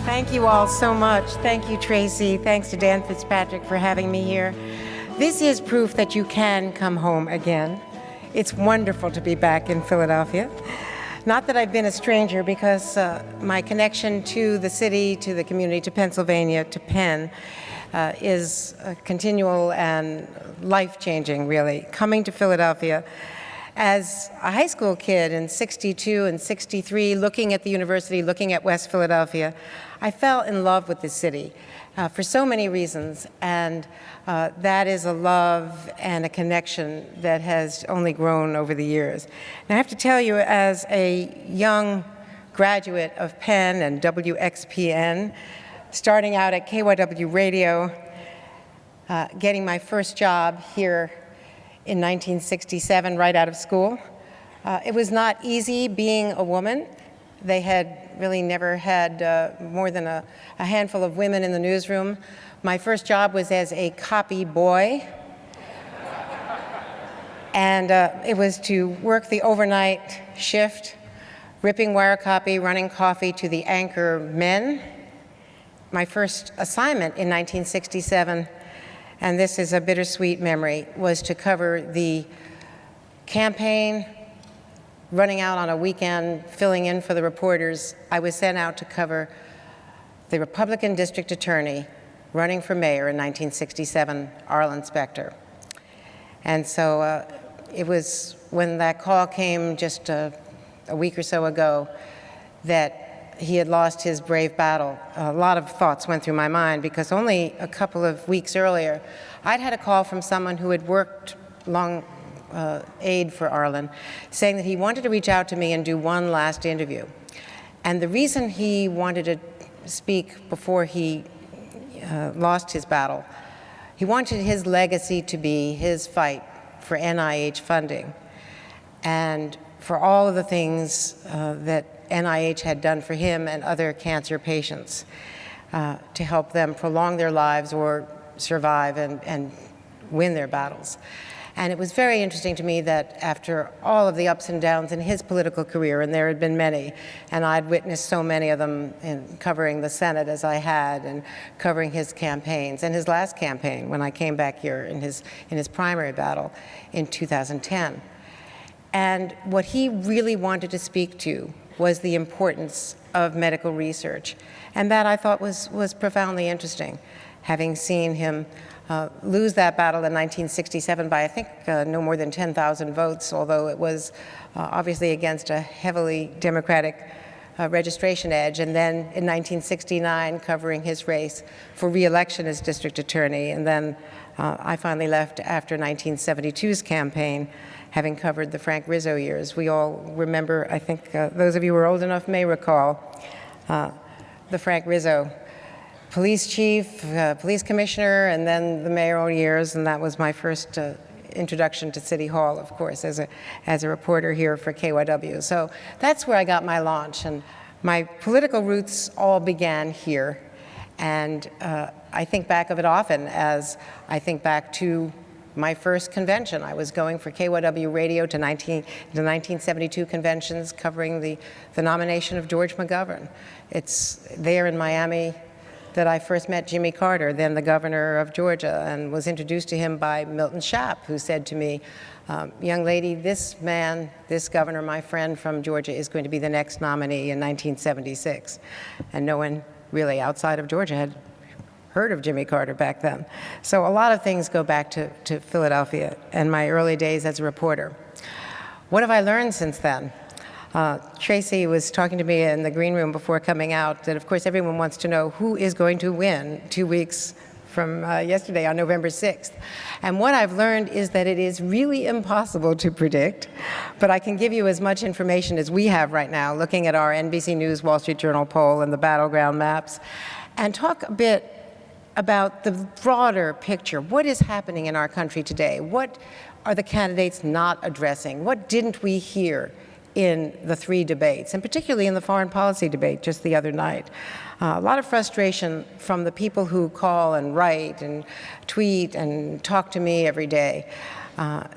Thank you all so much. Thank you, Tracy. Thanks to Dan Fitzpatrick for having me here. This is proof that you can come home again. It's wonderful to be back in Philadelphia. Not that I've been a stranger, because my connection to the city, to the community, to Pennsylvania, to Penn, is continual and life-changing, really. Coming to Philadelphia as a high school kid in '62 and '63, looking at the university, looking at West Philadelphia, I fell in love with the city for so many reasons, and that is a love and a connection that has only grown over the years. And I have to tell you, as a young graduate of Penn and WXPN, starting out at KYW Radio, getting my first job here in 1967, right out of school. It was not easy being a woman. They had really never had more than a handful of women in the newsroom. My first job was as a copy boy. And it was to work the overnight shift, ripping wire copy, running coffee to the anchor men. My first assignment in 1967, and this is a bittersweet memory, was to cover the campaign, running out on a weekend, filling in for the reporters. I was sent out to cover the Republican district attorney running for mayor in 1967, Arlen Specter. And so it was when that call came just a week or so ago that he had lost his brave battle. A lot of thoughts went through my mind, because only a couple of weeks earlier, I'd had a call from someone who had worked long aid for Arlen, saying that he wanted to reach out to me and do one last interview. And the reason he wanted to speak before he lost his battle, he wanted his legacy to be his fight for NIH funding and for all of the things that NIH had done for him and other cancer patients to help them prolong their lives or survive and win their battles. And it was very interesting to me that after all of the ups and downs in his political career, and there had been many, and I'd witnessed so many of them in covering the Senate as I had, and covering his campaigns, and his last campaign when I came back here in his primary battle in 2010. And what he really wanted to speak to was the importance of medical research. And that, I thought, was profoundly interesting, having seen him lose that battle in 1967 by, I think, no more than 10,000 votes, although it was obviously against a heavily Democratic registration edge. And then in 1969, covering his race for re-election as district attorney. And then I finally left after 1972's campaign, having covered the Frank Rizzo years. We all remember, I think those of you who are old enough may recall, the Frank Rizzo police chief, police commissioner, and then the mayoral years, and that was my first introduction to City Hall, of course, as a reporter here for KYW. So that's where I got my launch, and my political roots all began here. And I think back of it often as I think back to my first convention. I was going for KYW Radio to the 1972 conventions, covering the nomination of George McGovern. It's there in Miami that I first met Jimmy Carter, then the governor of Georgia, and was introduced to him by Milton Schaap, who said to me, young lady, this man, this governor, my friend from Georgia, is going to be the next nominee in 1976. And no one really outside of Georgia had heard of Jimmy Carter back then. So a lot of things go back to Philadelphia and my early days as a reporter. What have I learned since then? Tracy was talking to me in the green room before coming out that, of course, everyone wants to know who is going to win 2 weeks from yesterday on November 6th. And what I've learned is that it is really impossible to predict, but I can give you as much information as we have right now, looking at our NBC News Wall Street Journal poll and the battleground maps, and talk a bit about the broader picture. What is happening in our country today? What are the candidates not addressing? What didn't we hear in the three debates, and particularly in the foreign policy debate just the other night. A lot of frustration from the people who call and write and tweet and talk to me every day.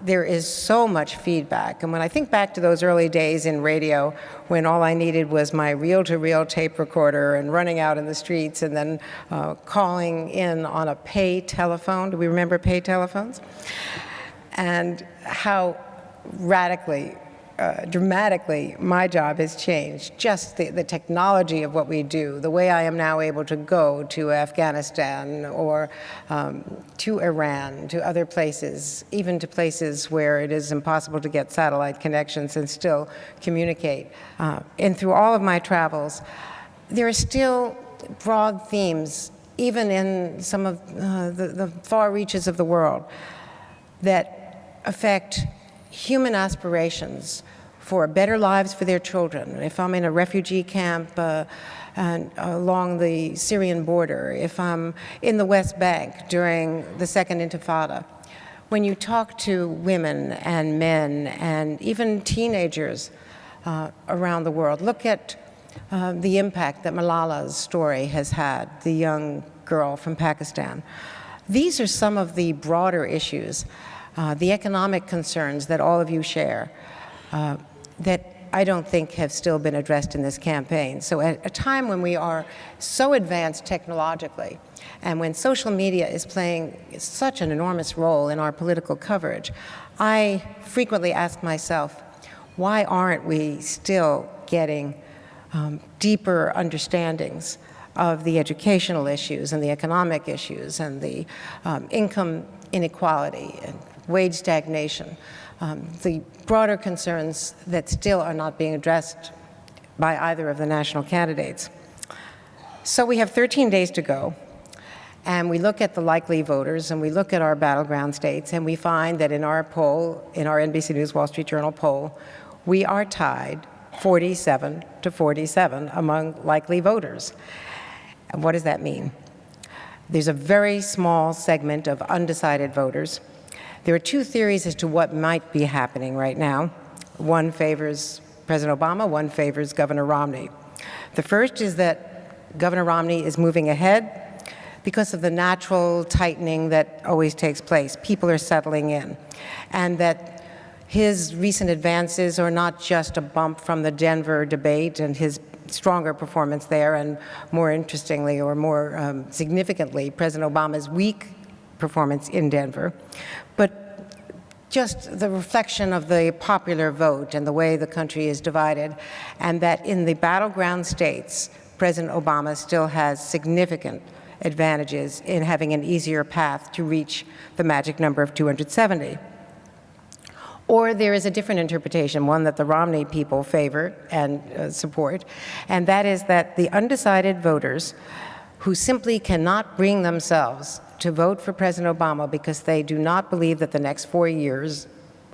There is so much feedback. And when I think back to those early days in radio, when all I needed was my reel-to-reel tape recorder and running out in the streets and then calling in on a pay telephone. Do we remember pay telephones? And how radically, dramatically, my job has changed. Just the technology of what we do, the way I am now able to go to Afghanistan or to Iran, to other places, even to places where it is impossible to get satellite connections and still communicate. And through all of my travels, there are still broad themes, even in some of the far reaches of the world, that affect human aspirations for better lives for their children. If I'm in a refugee camp and along the Syrian border, if I'm in the West Bank during the Second Intifada, when you talk to women and men and even teenagers around the world, look at the impact that Malala's story has had, the young girl from Pakistan. These are some of the broader issues, the economic concerns that all of you share, that I don't think have still been addressed in this campaign. So at a time when we are so advanced technologically, and when social media is playing such an enormous role in our political coverage, I frequently ask myself, why aren't we still getting deeper understandings of the educational issues and the economic issues and the income inequality and wage stagnation, the broader concerns that still are not being addressed by either of the national candidates. So we have 13 days to go, and we look at the likely voters, and we look at our battleground states, and we find that in our poll, in our NBC News Wall Street Journal poll, we are tied 47 to 47 among likely voters. And what does that mean? There's a very small segment of undecided voters. There are two theories as to what might be happening right now. One favors President Obama, one favors Governor Romney. The first is that Governor Romney is moving ahead because of the natural tightening that always takes place. People are settling in. And that his recent advances are not just a bump from the Denver debate and his stronger performance there, and more interestingly or more significantly, President Obama's weak performance in Denver, but just the reflection of the popular vote and the way the country is divided, and that in the battleground states, President Obama still has significant advantages in having an easier path to reach the magic number of 270. Or there is a different interpretation, one that the Romney people favor and support, and that is that the undecided voters who simply cannot bring themselves to vote for President Obama because they do not believe that the next 4 years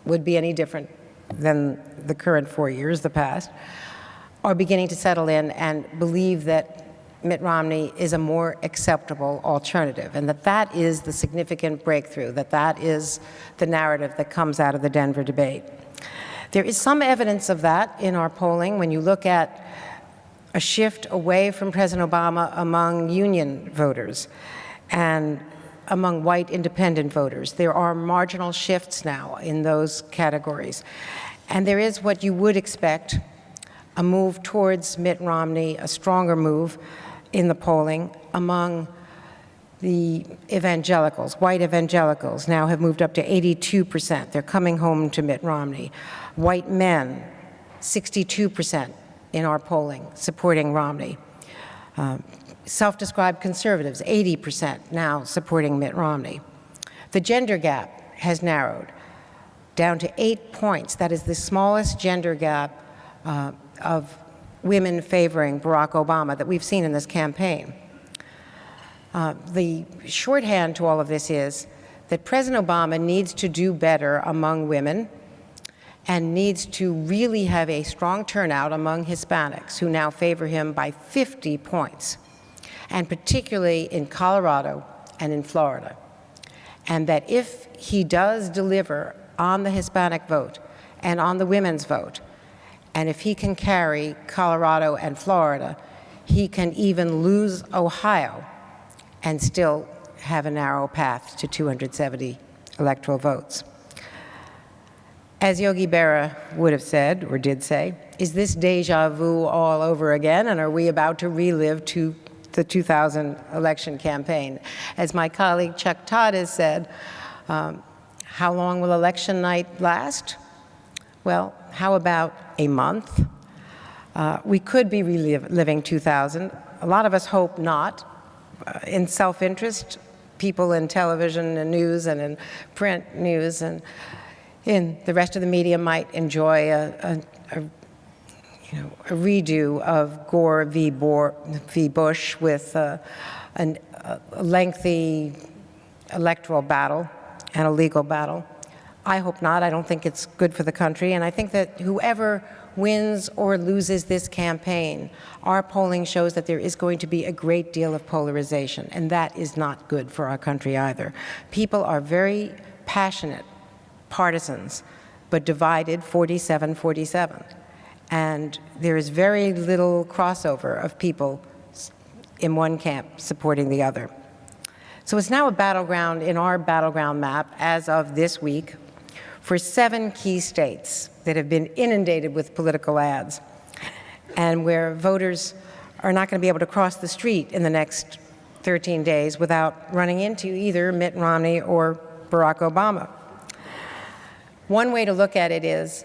would be any different than the current 4 years, the past, are beginning to settle in and believe that Mitt Romney is a more acceptable alternative, and that that is the significant breakthrough, that that is the narrative that comes out of the Denver debate. There is some evidence of that in our polling when you look at a shift away from President Obama among union voters and among white independent voters. There are marginal shifts now in those categories. And there is what you would expect, a move towards Mitt Romney, a stronger move in the polling among the evangelicals. White evangelicals now have moved up to 82%. They're coming home to Mitt Romney. White men, 62% in our polling supporting Romney. Self-described conservatives, 80% now supporting Mitt Romney. The gender gap has narrowed down to 8 points. That is the smallest gender gap of women favoring Barack Obama that we've seen in this campaign. The shorthand to all of this is that President Obama needs to do better among women and needs to really have a strong turnout among Hispanics who now favor him by 50 points, and particularly in Colorado and in Florida. And that if he does deliver on the Hispanic vote and on the women's vote, And if he can carry Colorado and Florida, he can even lose Ohio and still have a narrow path to 270 electoral votes. As Yogi Berra would have said, or did say, is this deja vu all over again, and are we about to relive the 2000 election campaign? As my colleague Chuck Todd has said, how long will election night last? Well, how about a month? We could be reliving 2000. A lot of us hope not. In self-interest, people in television and news and in print news and in the rest of the media might enjoy a redo of Gore v. Bush with a lengthy electoral battle and a legal battle. I hope not. I don't think it's good for the country, and I think that whoever wins or loses this campaign, our polling shows that there is going to be a great deal of polarization, and that is not good for our country either. People are very passionate partisans, but divided 47-47. And there is very little crossover of people in one camp supporting the other. So it's now a battleground in our battleground map as of this week for 7 key states that have been inundated with political ads and where voters are not going to be able to cross the street in the next 13 days without running into either Mitt Romney or Barack Obama. One way to look at it is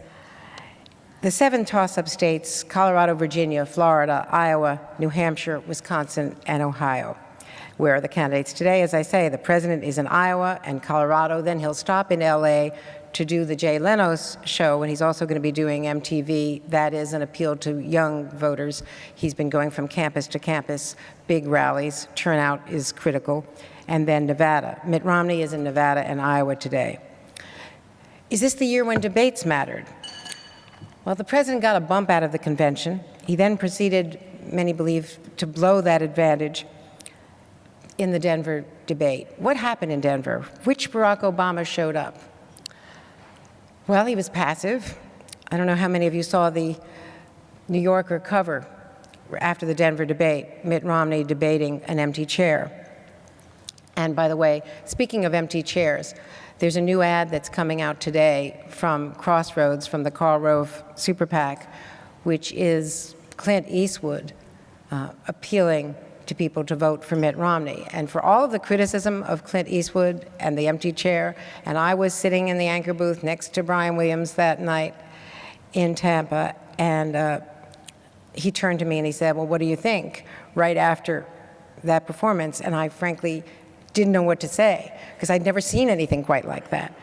the 7 toss-up states, Colorado, Virginia, Florida, Iowa, New Hampshire, Wisconsin, and Ohio. Where are the candidates today? As I say, the president is in Iowa and Colorado. Then he'll stop in LA to do the Jay Leno's show, and he's also going to be doing MTV. That is an appeal to young voters. He's been going from campus to campus, big rallies. Turnout is critical. And then Nevada. Mitt Romney is in Nevada and Iowa today. Is this the year when debates mattered? Well, the president got a bump out of the convention. He then proceeded, many believe, to blow that advantage in the Denver debate. What happened in Denver? Which Barack Obama showed up? Well, he was passive. I don't know how many of you saw the New Yorker cover after the Denver debate, Mitt Romney debating an empty chair. And by the way, speaking of empty chairs, there's a new ad that's coming out today from Crossroads, from the Karl Rove Super PAC, which is Clint Eastwood appealing to people to vote for Mitt Romney. And for all of the criticism of Clint Eastwood and the empty chair, and I was sitting in the anchor booth next to Brian Williams that night in Tampa, and he turned to me and he said, well, what do you think? Right after that performance, and I frankly didn't know what to say, because I'd never seen anything quite like that.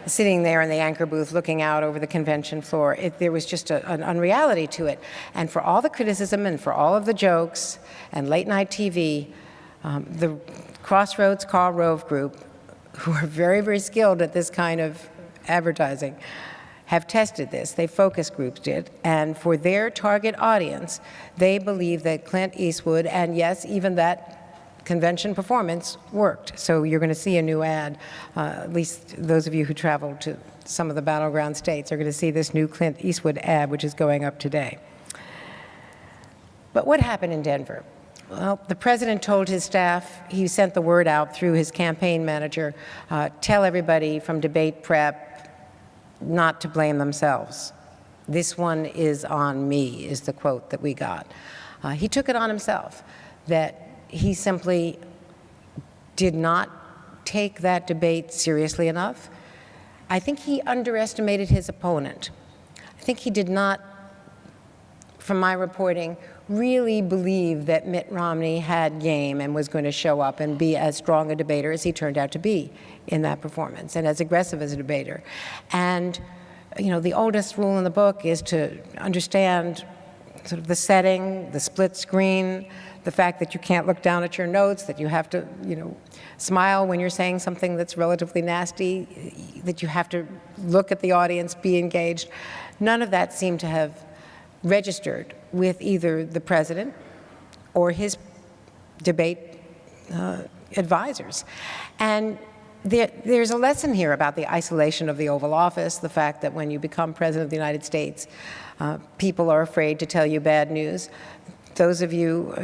Sitting there in the anchor booth looking out over the convention floor, there was just an unreality to it. And for all the criticism and for all of the jokes and late night TV, the Crossroads Karl Rove group, who are very, very skilled at this kind of advertising, have tested this. They focus groups did. And for their target audience, they believe that Clint Eastwood, and yes, even that convention performance worked. So you're going to see a new ad. At least those of you who travel to some of the battleground states are going to see this new Clint Eastwood ad, which is going up today. But what happened in Denver? Well, the president told his staff, he sent the word out through his campaign manager, tell everybody from debate prep not to blame themselves. This one is on me, is the quote that we got. He took it on himself, that he simply did not take that debate seriously enough. I think he underestimated his opponent. I think he did not, from my reporting, really believe that Mitt Romney had game and was going to show up and be as strong a debater as he turned out to be in that performance, and as aggressive as a debater. And, you know, the oldest rule in the book is to understand sort of the setting, the split screen, the fact that you can't look down at your notes, that you have to, you know, smile when you're saying something that's relatively nasty, that you have to look at the audience, be engaged. None of that seemed to have registered with either the president or his debate advisors. And there's a lesson here about the isolation of the Oval Office, the fact that when you become President of the United States, people are afraid to tell you bad news. Those of you,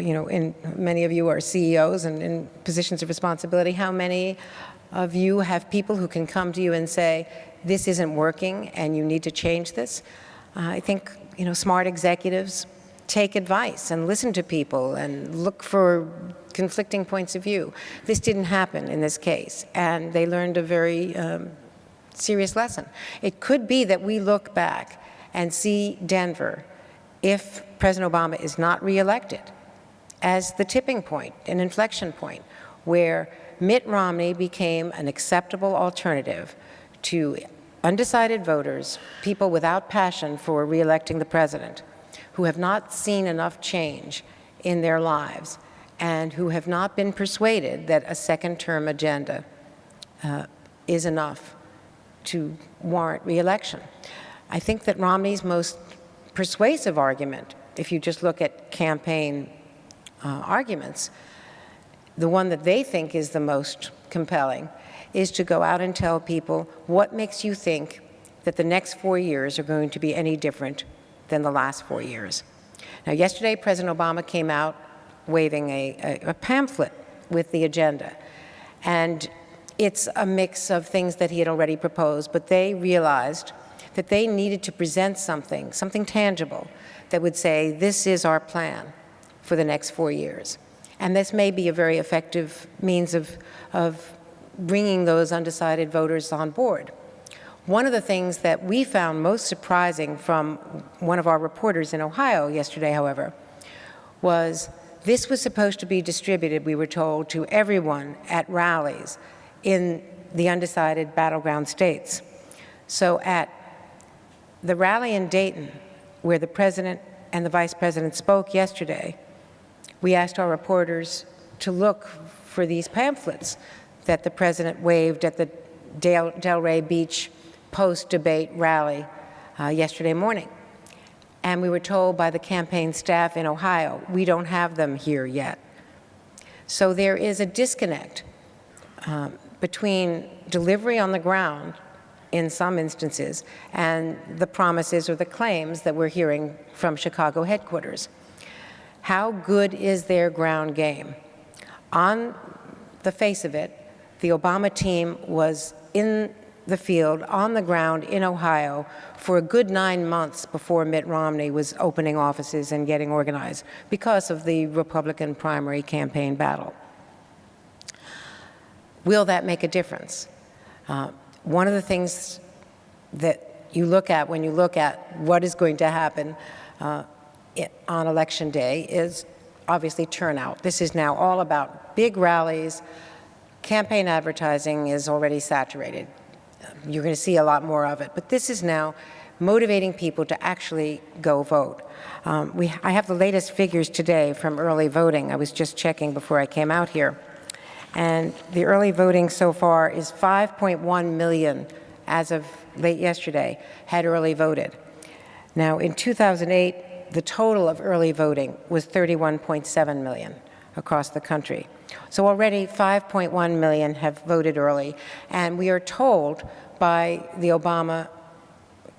many of you are CEOs and in positions of responsibility. How many of you have people who can come to you and say, this isn't working and you need to change this? I think, smart executives take advice and listen to people and look for conflicting points of view. This didn't happen in this case, and they learned a very serious lesson. It could be that we look back and see Denver, if President Obama is not reelected, as the tipping point, an inflection point, where Mitt Romney became an acceptable alternative to undecided voters, people without passion for reelecting the president, who have not seen enough change in their lives, and who have not been persuaded that a second-term agenda is enough to warrant reelection. I think that Romney's most persuasive argument, if you just look at campaign arguments, the one that they think is the most compelling, is to go out and tell people, what makes you think that the next 4 years are going to be any different than the last 4 years? Now, yesterday, President Obama came out waving a pamphlet with the agenda. And it's a mix of things that he had already proposed, but they realized that they needed to present something tangible that would say, this is our plan for the next 4 years. And this may be a very effective means of bringing those undecided voters on board. One of the things that we found most surprising from one of our reporters in Ohio yesterday, however, was this was supposed to be distributed, we were told, to everyone at rallies in the undecided battleground states. So at the rally in Dayton, where the president and the vice president spoke yesterday, we asked our reporters to look for these pamphlets that the president waved at the Delray Beach post-debate rally yesterday morning. And we were told by the campaign staff in Ohio, we don't have them here yet. So there is a disconnect between delivery on the ground in some instances and the promises or the claims that we're hearing from Chicago headquarters. How good is their ground game? On the face of it, the Obama team was in the field, on the ground in Ohio for a good 9 months before Mitt Romney was opening offices and getting organized because of the Republican primary campaign battle. Will that make a difference? One of the things that you look at when you look at what is going to happen on Election Day is obviously turnout. This is now all about big rallies. Campaign advertising is already saturated. You're going to see a lot more of it. But this is now motivating people to actually go vote. I have the latest figures today from early voting. I was just checking before I came out here. And the early voting so far is 5.1 million as of late yesterday had early voted. Now, in 2008, the total of early voting was 31.7 million across the country. So already 5.1 million have voted early, and we are told by the Obama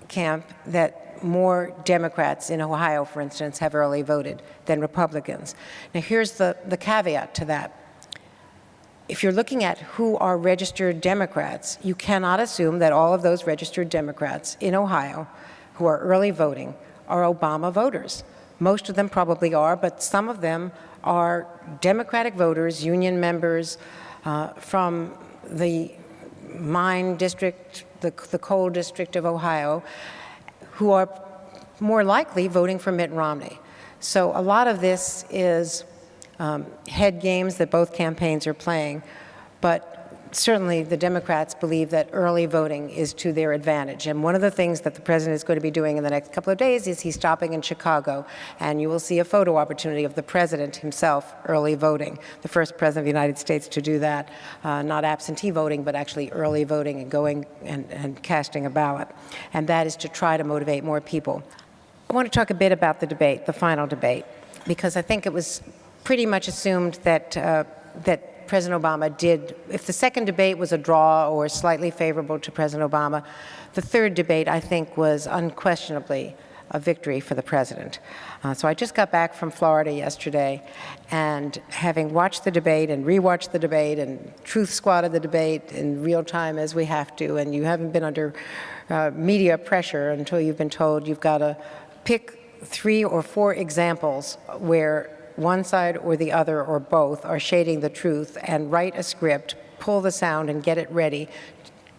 camp that more Democrats in Ohio, for instance, have early voted than Republicans. Now here's the caveat to that. If you're looking at who are registered Democrats, you cannot assume that all of those registered Democrats in Ohio who are early voting are Obama voters. Most of them probably are, but some of them are Democratic voters, union members from the mine district, the coal district of Ohio, who are more likely voting for Mitt Romney. So a lot of this is head games that both campaigns are playing, but certainly the Democrats believe that early voting is to their advantage. And one of the things that the president is going to be doing in the next couple of days is he's stopping in Chicago, and you will see a photo opportunity of the president himself early voting, the first president of the United States to do that, not absentee voting, but actually early voting and going and casting a ballot. And that is to try to motivate more people. I want to talk a bit about the debate, the final debate, because I think it was pretty much assumed that that President Obama did, if the second debate was a draw or slightly favorable to President Obama, the third debate, I think, was unquestionably a victory for the president. So I just got back from Florida yesterday, and having watched the debate and rewatched the debate and truth squatted the debate in real time as we have to, and you haven't been under media pressure until you've been told you've got to pick 3 or 4 examples where one side or the other or both are shading the truth, and write a script, pull the sound, and get it ready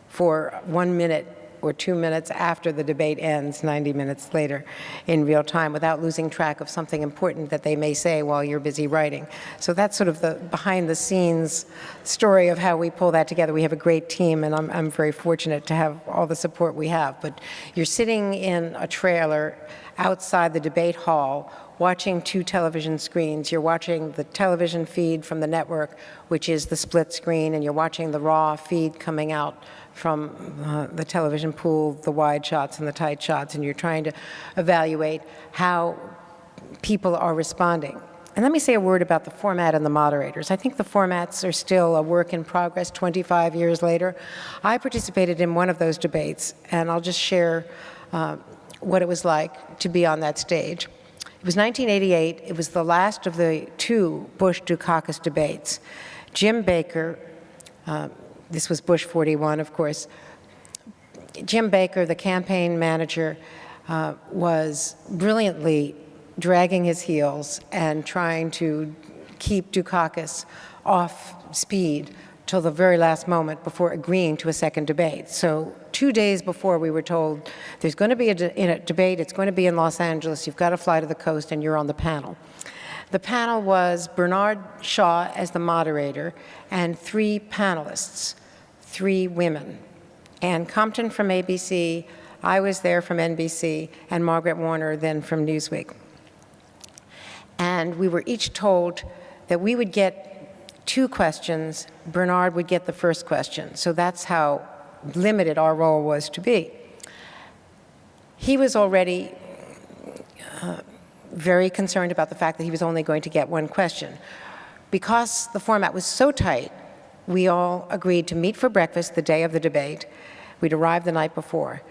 for 1 minute or 2 minutes after the debate ends, 90 minutes later, in real time, without losing track of something important that they may say while you're busy writing. So that's sort of the behind-the-scenes story of how we pull that together. We have a great team, and I'm very fortunate to have all the support we have. But you're sitting in a trailer outside the debate hall, watching 2 television screens. You're watching the television feed from the network, which is the split screen, and you're watching the raw feed coming out from the television pool, the wide shots and the tight shots, and you're trying to evaluate how people are responding. And let me say a word about the format and the moderators. I think the formats are still a work in progress 25 years later. I participated in one of those debates, and I'll just share what it was like to be on that stage. It was 1988. It was the last of the 2 Bush-Dukakis debates. Jim Baker, this was Bush 41, of course. Jim Baker, the campaign manager, was brilliantly dragging his heels and trying to keep Dukakis off speed till the very last moment before agreeing to a second debate. So 2 days before, we were told there's going to be a debate, it's going to be in Los Angeles, you've got to fly to the coast, and you're on the panel. The panel was Bernard Shaw as the moderator and 3 panelists, 3 women. Ann Compton from ABC, I was there from NBC, and Margaret Warner then from Newsweek. And we were each told that we would get 2 questions, Bernard would get the first question. So that's how limited our role was to be. He was already very concerned about the fact that he was only going to get 1 question. Because the format was so tight, we all agreed to meet for breakfast the day of the debate. We'd arrived the night before,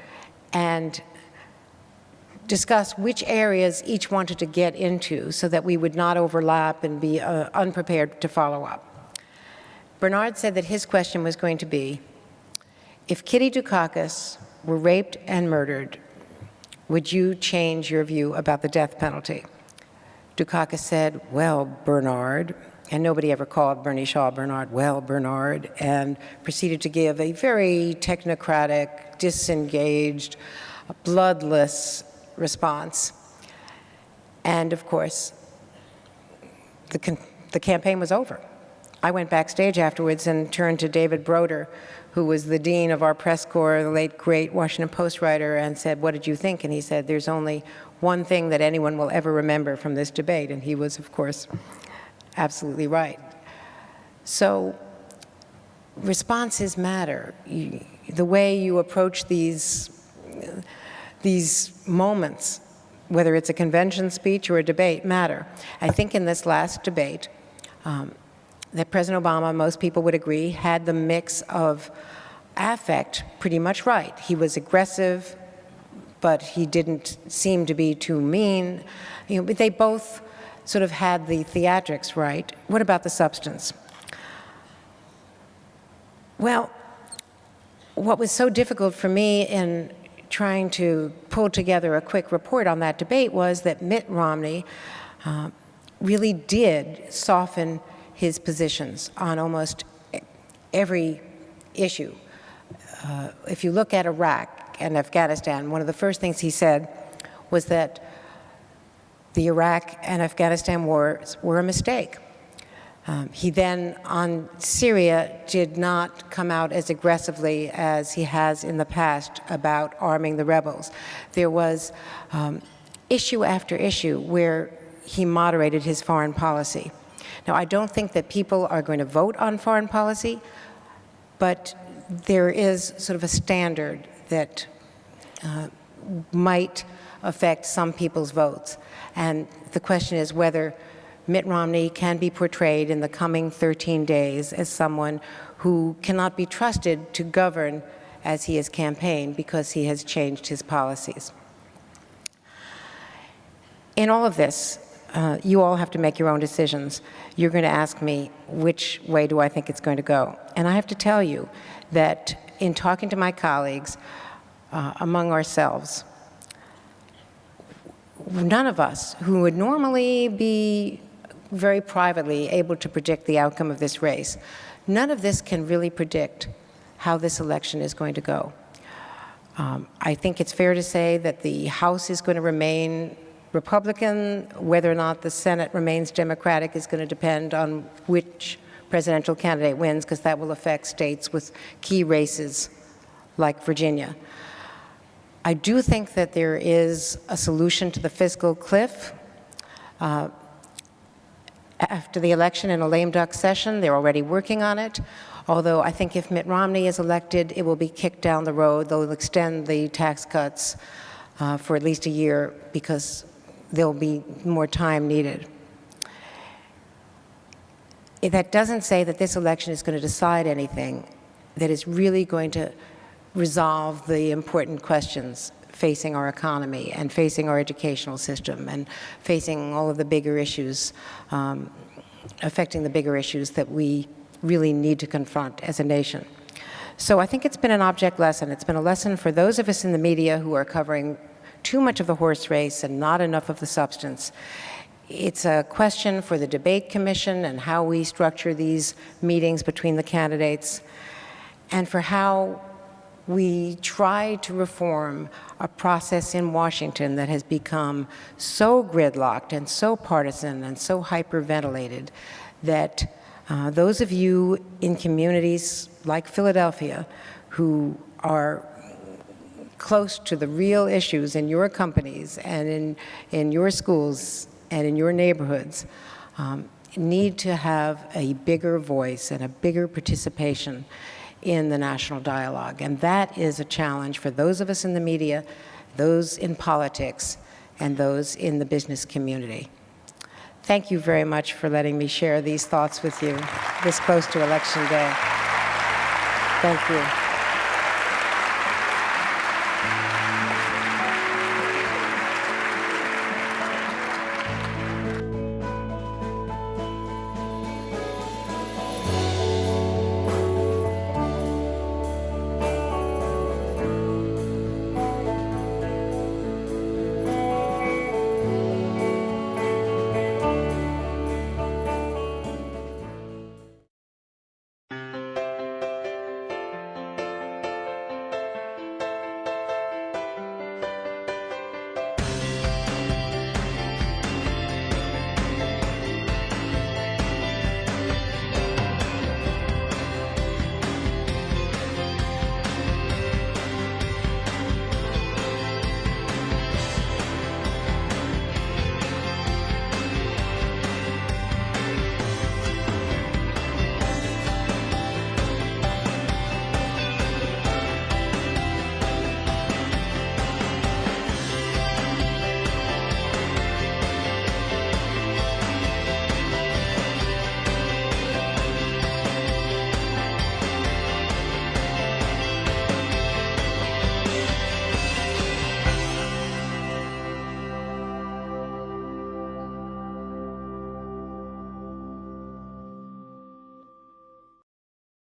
and discuss which areas each wanted to get into so that we would not overlap and be unprepared to follow up. Bernard said that his question was going to be, if Kitty Dukakis were raped and murdered, would you change your view about the death penalty? Dukakis said, well, Bernard, and nobody ever called Bernie Shaw Bernard, well, Bernard, and proceeded to give a very technocratic, disengaged, bloodless response. And of course, the campaign was over. I went backstage afterwards and turned to David Broder, who was the dean of our press corps, the late, great Washington Post writer, and said, what did you think? And he said, there's only one thing that anyone will ever remember from this debate. And he was, of course, absolutely right. So responses matter. The way you approach these moments, whether it's a convention speech or a debate, matter. I think in this last debate, that President Obama, most people would agree, had the mix of affect pretty much right. He was aggressive, but he didn't seem to be too mean. But they both sort of had the theatrics right. What about the substance? Well, what was so difficult for me in trying to pull together a quick report on that debate was that Mitt Romney really did soften his positions on almost every issue. If you look at Iraq and Afghanistan, one of the first things he said was that the Iraq and Afghanistan wars were a mistake. He then, on Syria, did not come out as aggressively as he has in the past about arming the rebels. There was issue after issue where he moderated his foreign policy. Now, I don't think that people are going to vote on foreign policy, but there is sort of a standard that might affect some people's votes. And the question is whether Mitt Romney can be portrayed in the coming 13 days as someone who cannot be trusted to govern as he has campaigned because he has changed his policies. In all of this, you all have to make your own decisions. You're going to ask me, which way do I think it's going to go? And I have to tell you that in talking to my colleagues, among ourselves, none of us who would normally be very privately able to predict the outcome of this race, none of this can really predict how this election is going to go. I think it's fair to say that the House is going to remain Republican. Whether or not the Senate remains Democratic is going to depend on which presidential candidate wins, because that will affect states with key races like Virginia. I do think that there is a solution to the fiscal cliff. After the election in a lame duck session, they're already working on it. Although I think if Mitt Romney is elected, it will be kicked down the road. They'll extend the tax cuts for at least a year because there'll be more time needed. That doesn't say that this election is going to decide anything that is really going to resolve the important questions facing our economy and facing our educational system and facing all of the bigger issues, affecting the bigger issues that we really need to confront as a nation. So I think it's been an object lesson. It's been a lesson for those of us in the media who are covering too much of the horse race and not enough of the substance. It's a question for the debate commission and how we structure these meetings between the candidates, and for how we try to reform a process in Washington that has become so gridlocked and so partisan and so hyperventilated that those of you in communities like Philadelphia who are close to the real issues in your companies and in your schools and in your neighborhoods need to have a bigger voice and a bigger participation in the national dialogue. And that is a challenge for those of us in the media, those in politics, and those in the business community. Thank you very much for letting me share these thoughts with you this close to Election Day. Thank you.